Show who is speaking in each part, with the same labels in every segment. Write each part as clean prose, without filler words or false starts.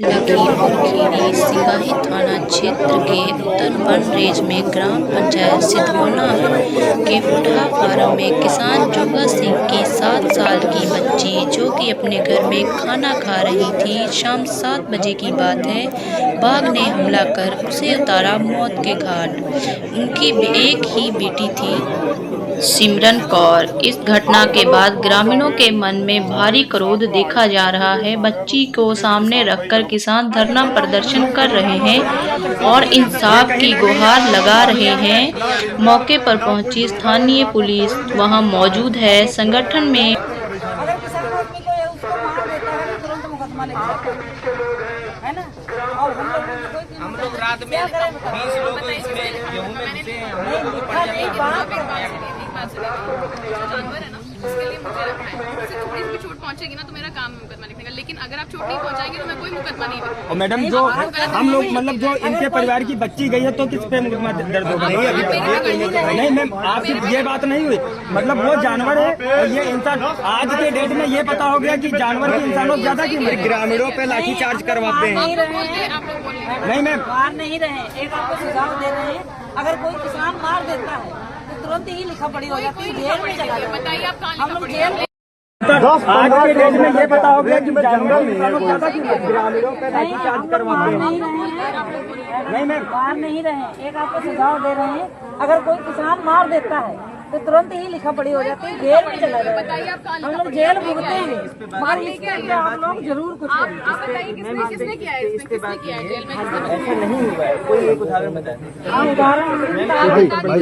Speaker 1: लखीमपुर खीरी सिपाही थाना क्षेत्र के उत्तर वन रेंज में ग्राम पंचायत सिधौना के फुटहा फार्म में किसान जोगा सिंह की 7 साल की बच्ची जो कि अपने घर में खाना खा रही थी, शाम 7 बजे की बात है, बाघ ने हमला कर उसे उतारा मौत के घाट। उनकी एक ही बेटी थी, सिमरन कौर। इस घटना के बाद ग्रामीणों के मन में भारी क्रोध देखा जा रहा है। बच्ची को सामने रखकर किसान धरना प्रदर्शन कर रहे हैं और इंसाफ की गुहार लगा रहे हैं। मौके पर पहुंची स्थानीय पुलिस वहां मौजूद है। संगठन में
Speaker 2: हम लोग रात में 20 लोग इसमें गेहूं में घुसे हैं।
Speaker 3: जानवर है ना, उसके लिए मुझे रखना है। उससे थोड़ी सी चोट पहुंचेगी ना तो मेरा काम है मुकदमा लिखने का, लेकिन अगर आप चोट नहीं पहुंचाएंगे तो मैं कोई मुकदमा नहीं लिखूंगा।
Speaker 2: और मैडम जो हम लोग मतलब जो इनके परिवार की बच्ची गई है तो किस पे मुकदमा दर्ज होगा? नहीं मैम, आपकी ये बात नहीं हुई। मतलब वो जानवर है और ये इंसान। आज के डेट में ये पता हो गया कि जानवर की इंसानों से ज्यादा की ग्रामीणों पे लाठी चार्ज करवाते हैं। नहीं मैम,
Speaker 4: मार नहीं रहे, एक आपको सुझाव दे रहे हैं, अगर कोई किसान मार देता है तो तुरंत ही लिखा पड़ी हो जाती है, जेल में चला जाता है। बताइए आप कहाँ लिखा पड़ी? जेल में।
Speaker 2: आज के डेट में ये पता हो गया कि जानवर की इंसानों से ज्यादा की ग्रामीणों पे लाठी चार्ज करवाते हैं। नहीं मैम,
Speaker 4: मार नहीं रहे, एक आपको सुझाव दे रहे हैं, अगर कोई किसान मार देता है तो तुरंत ही लिखा पड़ी हो जाती है, जेल में चला जाता है। हम लोग जेल भुगते हैं, मगर इसके अंदर आप लोग जरूर कुछ
Speaker 3: आप बताइए किसने किया है, किसने किया है जेल में?
Speaker 2: ऐसा नहीं हुआ है। कोई एक उदाहरण बताएं।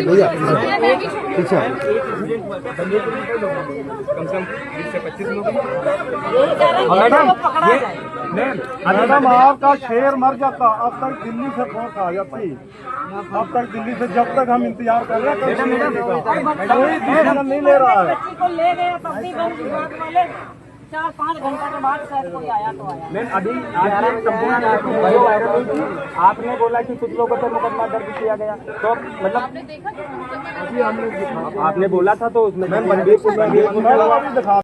Speaker 5: भैया
Speaker 2: कम से कम 20 से 25 लोग।
Speaker 5: मैडम आपका शेर मर जाता, अब तक दिल्ली से फोन आ जाती। अब तक दिल्ली से जब तक हम इंतजार कर रहे हैं कोई डिसीजन नहीं ले रहा है।
Speaker 4: बच्ची को ले गए तब भी वन विभाग वाले 4-5 घंटा के बाद शायद कोई आया तो आया।
Speaker 2: मैम अभी वीडियो वायरल हुई थी, आपने बोला कि कुछ लोगों पर मुकदमा दर्ज किया गया, तो मतलब
Speaker 3: आपने देखा कि
Speaker 2: आपने बोला था तो उसमें दिखा।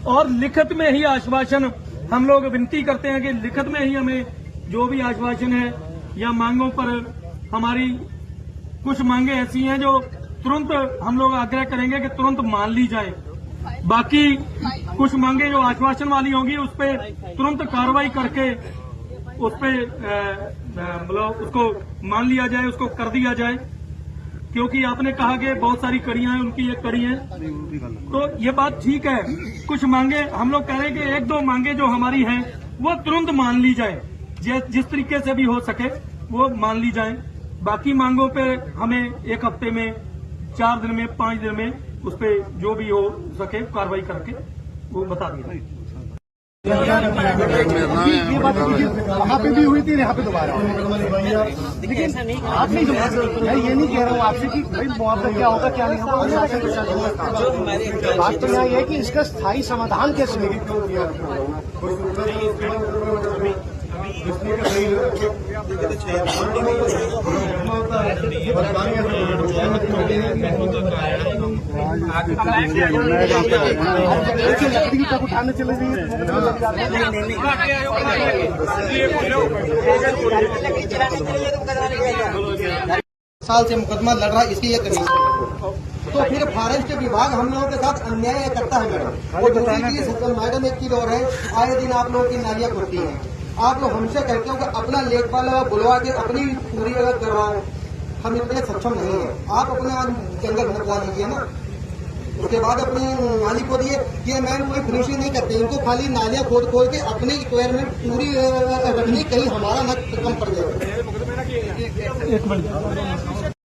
Speaker 6: और लिखित में ही आश्वासन हम लोग विनती करते हैं कि लिखित में ही हमें जो भी आश्वासन है या मांगों पर हमारी कुछ मांगे ऐसी हैं जो तुरंत हम लोग आग्रह करेंगे कि तुरंत मान ली जाए। बाकी कुछ मांगे जो आश्वासन वाली होंगी उस पर तुरंत कार्रवाई करके उस पर मतलब उसको मान लिया जाए, उसको कर दिया जाए। क्योंकि आपने कहा कि बहुत सारी कड़ियां हैं, उनकी एक कड़ी है, तो ये बात ठीक है। कुछ मांगे हम लोग कह रहे हैं कि 1-2 मांगे जो हमारी हैं वो तुरंत मान ली जाए, जिस तरीके से भी हो सके वो मान ली जाए। बाकी मांगों पे हमें 1 हफ्ते में, 4 दिन में, 5 दिन में उस पे जो भी हो सके कार्रवाई करके वो बता दिया।
Speaker 5: ये बात वहाँ पे भी हुई थी, यहाँ पे दोबारा। लेकिन आप नहीं, मैं ये नहीं कह रहा हूँ आपसे कि भाई मुआवजा क्या होगा क्या नहीं होगा। बात तो यहाँ ये है कि इसका स्थायी समाधान कैसे होगा। तक उठाने चले जाइए।
Speaker 7: साल से मुकदमा लड़ रहा, इसकी ये कमी। तो फिर फॉरेस्ट विभाग हम लोगों के साथ अन्याय करता है मैडम। और दूसरी चीज मैडम एक चीज और है, आए दिन आप लोगों की नालियां खुलती हैं, आप लोग हमसे कहते हो कि अपना लेखपाल बुलवा के अपनी पूरी अगर करवाओ, हम इतने सक्षम नहीं है। आप अपने जंगल बनवा लीजिए ना, उसके बाद अपनी नाली खोदिए। ये मैम कोई फिनिशिंग नहीं करते, इनको खाली नालियां खोद के अपनी रिक्वायरमेंट पूरी रखनी, कहीं हमारा न कम पड़ जाए।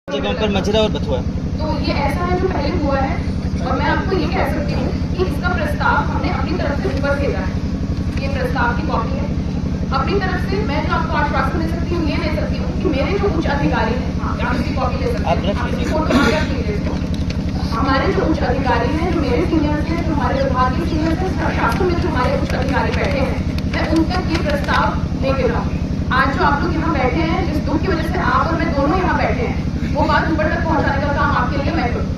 Speaker 2: जगह पर मजरा और बथुआ,
Speaker 3: तो ये ऐसा है जो पहले हुआ है, और मैं आपको ये कह सकती हूँ कि इसका प्रस्ताव हमने अपनी तरफ से ऊपर भेजा है। ये प्रस्ताव की कॉपी है अपनी तरफ से। मैं जो आपको आश्वासन दे सकती हूँ, ये दे सकती हूँ कि मेरे जो उच्च अधिकारी हैं, आप इसकी कॉपी ले सकते हैं, फोटो रख लीजिए। हमारे जो उच्च अधिकारी हैं, जो मेरे सीनियर्स हैं, जो हमारे विभाग के सीनियर्स हैं, प्रशासन में जो हमारे उच्च अधिकारी बैठे हैं, मैं उन तक ये प्रस्ताव लेके जाऊँ। आज जो आप लोग यहाँ बैठे हैं, जिस दुख की वजह से आप और मैं दोनों यहाँ बैठे हैं, वो बात ऊपर तक पहुँचाने का काम आपके लिए मैं करूँ।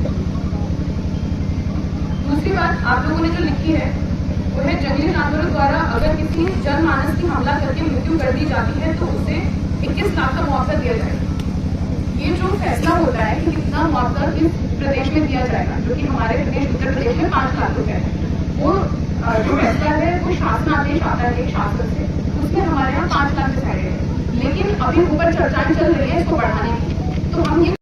Speaker 3: दूसरी बात, आप लोगों ने जो लिखी है वो है जंगली जानवरों द्वारा अगर किसी जनमानस की हमला करके मृत्यु कर दी जाती है तो उसे 21 लाख का मुआवजा दिया जाएगा। ये जो फैसला होता है कि कितना मुआवजा किस प्रदेश में दिया जाएगा, जो कि हमारे प्रदेश उत्तर प्रदेश में 5 लाख रुपए है, वो जो फैसला है वो शासनादेश आता है शासन से, उसमें हमारे यहाँ 5 लाख डिसाइडेड है। लेकिन अभी ऊपर चर्चाएं चल रही है इसको बढ़ाने की, तो हम ये